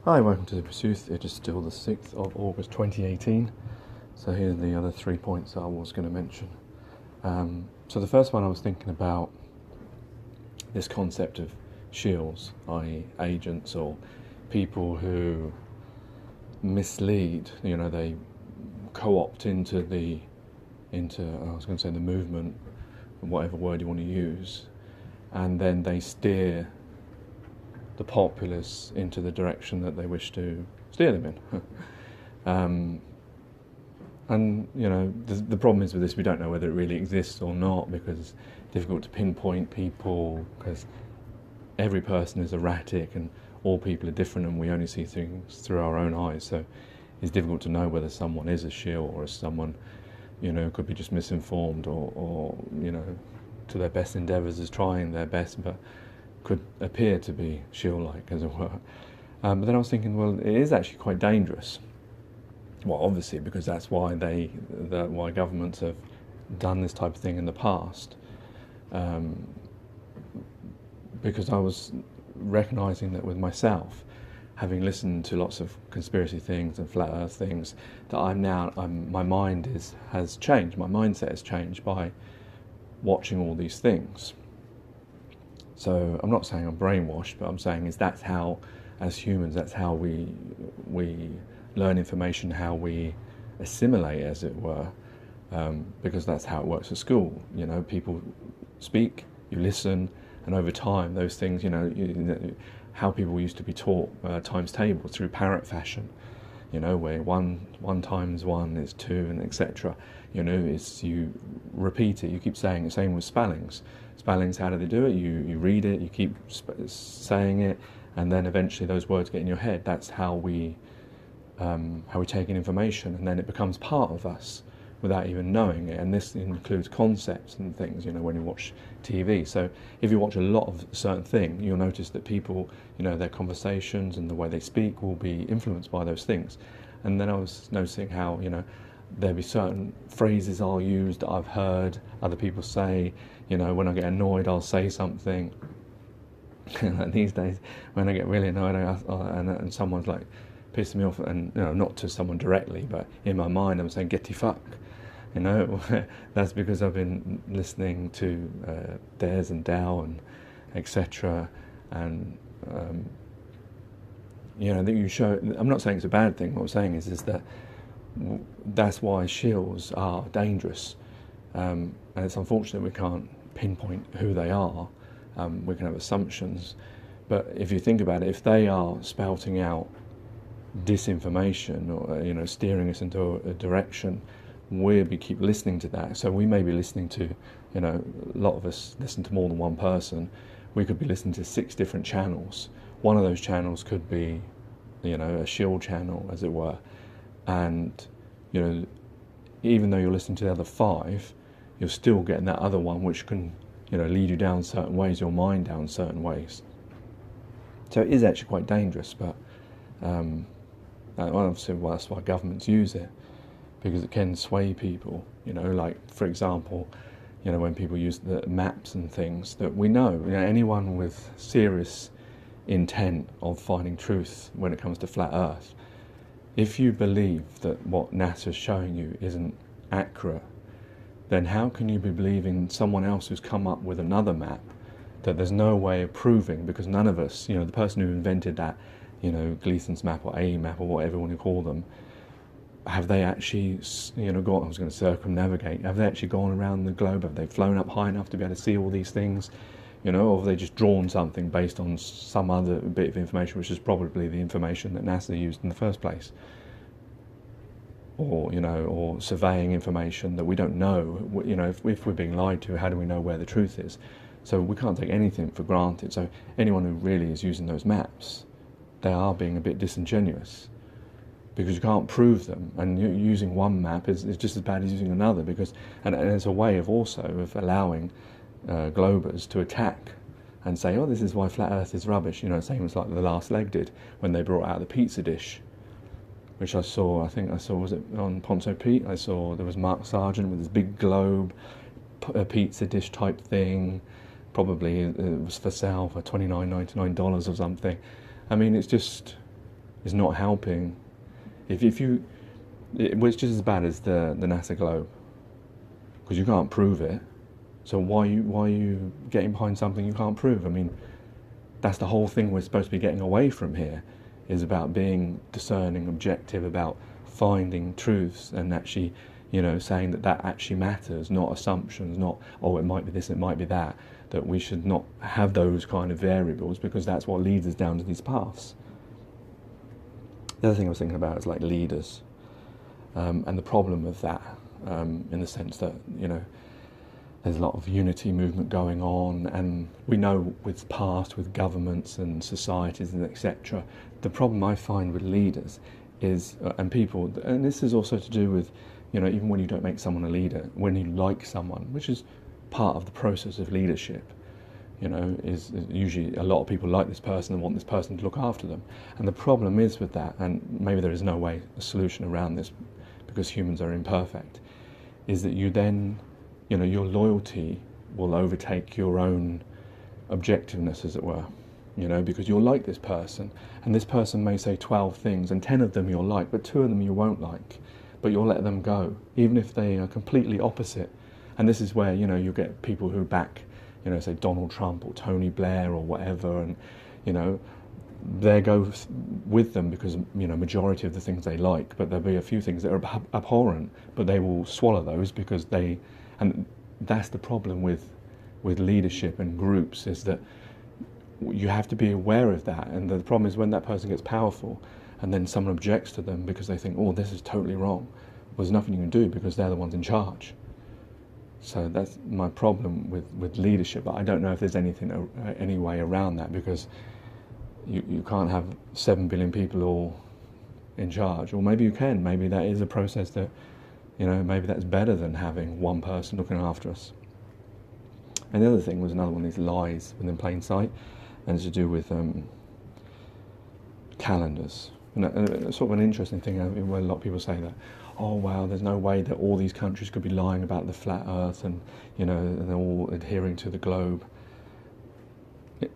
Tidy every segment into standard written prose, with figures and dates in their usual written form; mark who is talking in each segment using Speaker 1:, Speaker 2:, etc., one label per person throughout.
Speaker 1: Hi, welcome to The Pursuit. It is still the 6th of August 2018. So here are the other 3 points I was going to mention. So the first one, I was thinking about this concept of shills, i.e. agents or people who mislead, they co-opt into the movement, whatever word you want to use, and then they steer the populace into the direction that they wish to steer them in. And the problem is with this, we don't know whether it really exists or not, because it's difficult to pinpoint people, because every person is erratic and all people are different, and we only see things through our own eyes. So it's difficult to know whether someone is a shill or if someone could be just misinformed, or to their best endeavours is trying their best but could appear to be shill-like, as it were. But then I was thinking, well, it is actually quite dangerous. Well, obviously, because that's why why governments have done this type of thing in the past. Because I was recognising that with myself, having listened to lots of conspiracy things and flat Earth things, that my mind has changed. My mindset has changed by watching all these things. So I'm not saying I'm brainwashed, but I'm saying that's how, as humans, that's how we learn information, how we assimilate, as it were, because that's how it works at school. People speak, you listen, and over time, those things, how people used to be taught times tables through parrot fashion, where one times one is two, and etc. It's you repeat it, you keep saying it. Same with spellings. Spellings, how do they do it? You read it, you keep saying it, and then eventually those words get in your head. That's how we take in information, and then it becomes part of us without even knowing it. And this includes concepts and things, when you watch TV. So if you watch a lot of a certain thing, you'll notice that people, their conversations and the way they speak will be influenced by those things. And then I was noticing how, there'll be certain phrases I'll use that I've heard other people say. When I get annoyed, I'll say something. Like these days, when I get really annoyed, and someone's like pissing me off, and not to someone directly, but in my mind, I'm saying "get the fuck." That's because I've been listening to Des and Dow and etc. And that you show. I'm not saying it's a bad thing. What I'm saying is that that's why shills are dangerous, and it's unfortunate we can't pinpoint who they are. We can have assumptions, but if you think about it, if they are spouting out disinformation or steering us into a direction, we keep listening to that. So we may be listening to, a lot of us listen to more than one person. We could be listening to 6 different channels. One of those channels could be, a shill channel, as it were. And, even though you're listening to the other 5, you're still getting that other one, which can, lead you down certain ways, your mind down certain ways. So it is actually quite dangerous, but obviously, that's why governments use it, because it can sway people. Like, for example, when people use the maps and things, that we know, anyone with serious intent of finding truth when it comes to flat Earth, if you believe that what NASA's showing you isn't accurate, then how can you be believing someone else who's come up with another map that there's no way of proving? Because none of us, the person who invented that, Gleason's map or A map or whatever you want to call them, have they actually, gone, I was going to circumnavigate, have they actually gone around the globe? Have they flown up high enough to be able to see all these things? Or have they just drawn something based on some other bit of information, which is probably the information that NASA used in the first place? Or, or surveying information that we don't know. If we're being lied to, how do we know where the truth is? So we can't take anything for granted. So anyone who really is using those maps, they are being a bit disingenuous, because you can't prove them, and using one map is just as bad as using another, because and it's a way of also of allowing globers to attack and say, oh, this is why flat Earth is rubbish. Same as like the Last Leg did when they brought out the pizza dish, which I think I saw, was it on Ponzo Pete? I saw there was Mark Sargent with his big globe, a pizza dish type thing. Probably it was for sale for $29.99 or something. I mean, it's just is not helping. If you, well, it's just as bad as the NASA globe, because you can't prove it. So why are you getting behind something you can't prove? I mean, that's the whole thing we're supposed to be getting away from here, is about being discerning, objective, about finding truths and actually, saying that actually matters, not assumptions, not, oh, it might be this, it might be that we should not have those kind of variables, because that's what leads us down to these paths. The other thing I was thinking about is like leaders, and the problem of that, in the sense that, there's a lot of unity movement going on, and we know with past, with governments and societies and etc. The problem I find with leaders is, and people, and this is also to do with, even when you don't make someone a leader, when you like someone, which is part of the process of leadership, is usually a lot of people like this person and want this person to look after them. And the problem is with that, and maybe there is no way, a solution around this, because humans are imperfect, is that you then, your loyalty will overtake your own objectiveness, as it were, because you'll like this person, and this person may say 12 things, and 10 of them you'll like, but 2 of them you won't like, but you'll let them go, even if they are completely opposite. And this is where, you get people who back, say Donald Trump or Tony Blair or whatever, and, they go with them because, majority of the things they like, but there'll be a few things that are abhorrent, but they will swallow those because and that's the problem with leadership and groups, is that you have to be aware of that. And the problem is when that person gets powerful and then someone objects to them because they think, oh, this is totally wrong, well, there's nothing you can do because they're the ones in charge. So that's my problem with leadership. But I don't know if there's any way around that, because you can't have 7 billion people all in charge. Or maybe you can. Maybe that is a process that, maybe that's better than having one person looking after us. And the other thing was another one of these lies within plain sight, and it's to do with calendars. And sort of an interesting thing, where a lot of people say that, oh wow, there's no way that all these countries could be lying about the flat earth, and and they're all adhering to the globe.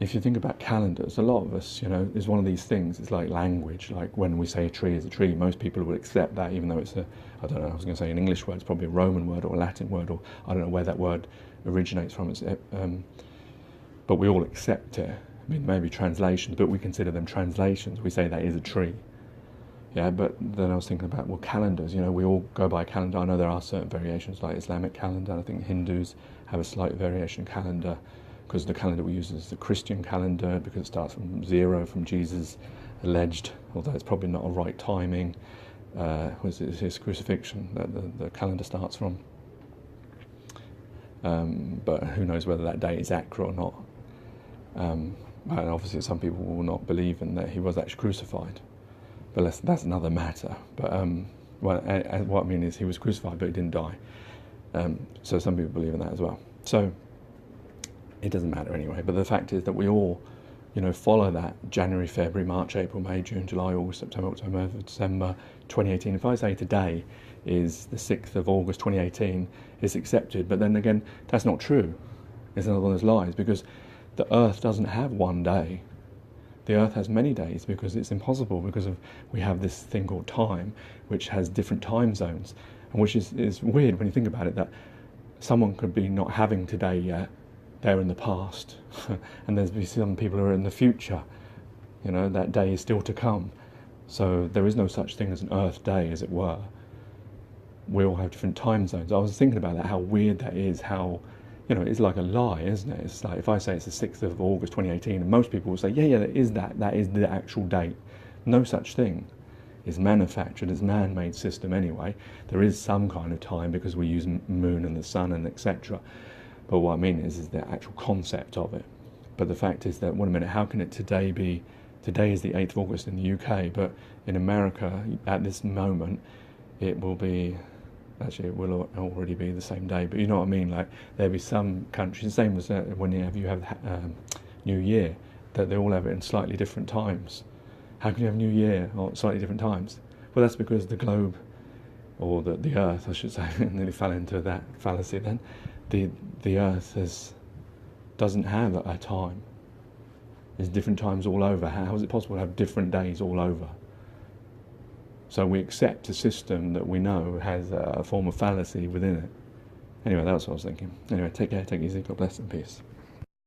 Speaker 1: If you think about calendars, a lot of us, is one of these things. It's like language. Like when we say a tree is a tree, most people would accept that, even though it's I don't know, I was going to say an English word, it's probably a Roman word or a Latin word, or I don't know where that word originates from. But we all accept it. I mean, maybe translations, but we consider them translations. We say that is a tree. Yeah, but then I was thinking about, well, calendars, we all go by a calendar. I know there are certain variations, like Islamic calendar. I think Hindus have a slight variation calendar, because the calendar we use is the Christian calendar, because it starts from 0, from Jesus, alleged, although it's probably not a right timing, was his crucifixion that the calendar starts from. But who knows whether that date is accurate or not. And obviously some people will not believe in that he was actually crucified. But that's another matter. But what I mean is he was crucified, but he didn't die. So some people believe in that as well. So it doesn't matter anyway. But the fact is that we all, follow that January, February, March, April, May, June, July, August, September, October, November, December 2018. If I say today is the 6th of August 2018, it's accepted. But then again, that's not true. It's another one of those lies, because the Earth doesn't have one day. The Earth has many days, because it's impossible, because we have this thing called time, which has different time zones, and which is weird when you think about it, that someone could be not having today yet, they're in the past, and there's be some people who are in the future. That day is still to come. So there is no such thing as an Earth day, as it were. We all have different time zones. I was thinking about that, how weird that is, how, it's like a lie, isn't it? It's like, if I say it's the 6th of August 2018, and most people will say, yeah, that is the actual date. No such thing. It's manufactured, it's a man-made system anyway. There is some kind of time, because we use moon and the sun and etc. But what I mean is the actual concept of it. But the fact is that, wait a minute, how can it today is the 8th of August in the UK, but in America, at this moment, it will already be the same day. But you know what I mean? Like, there'll be some countries, the same as when you have New Year, that they all have it in slightly different times. How can you have New Year or slightly different times? Well, that's because the globe, or the Earth, I should say, nearly fell into that fallacy then. The Earth doesn't have a time. There's different times all over. How is it possible to have different days all over? So we accept a system that we know has a form of fallacy within it. Anyway, that's what I was thinking. Anyway, take care, take it easy, God bless, and peace.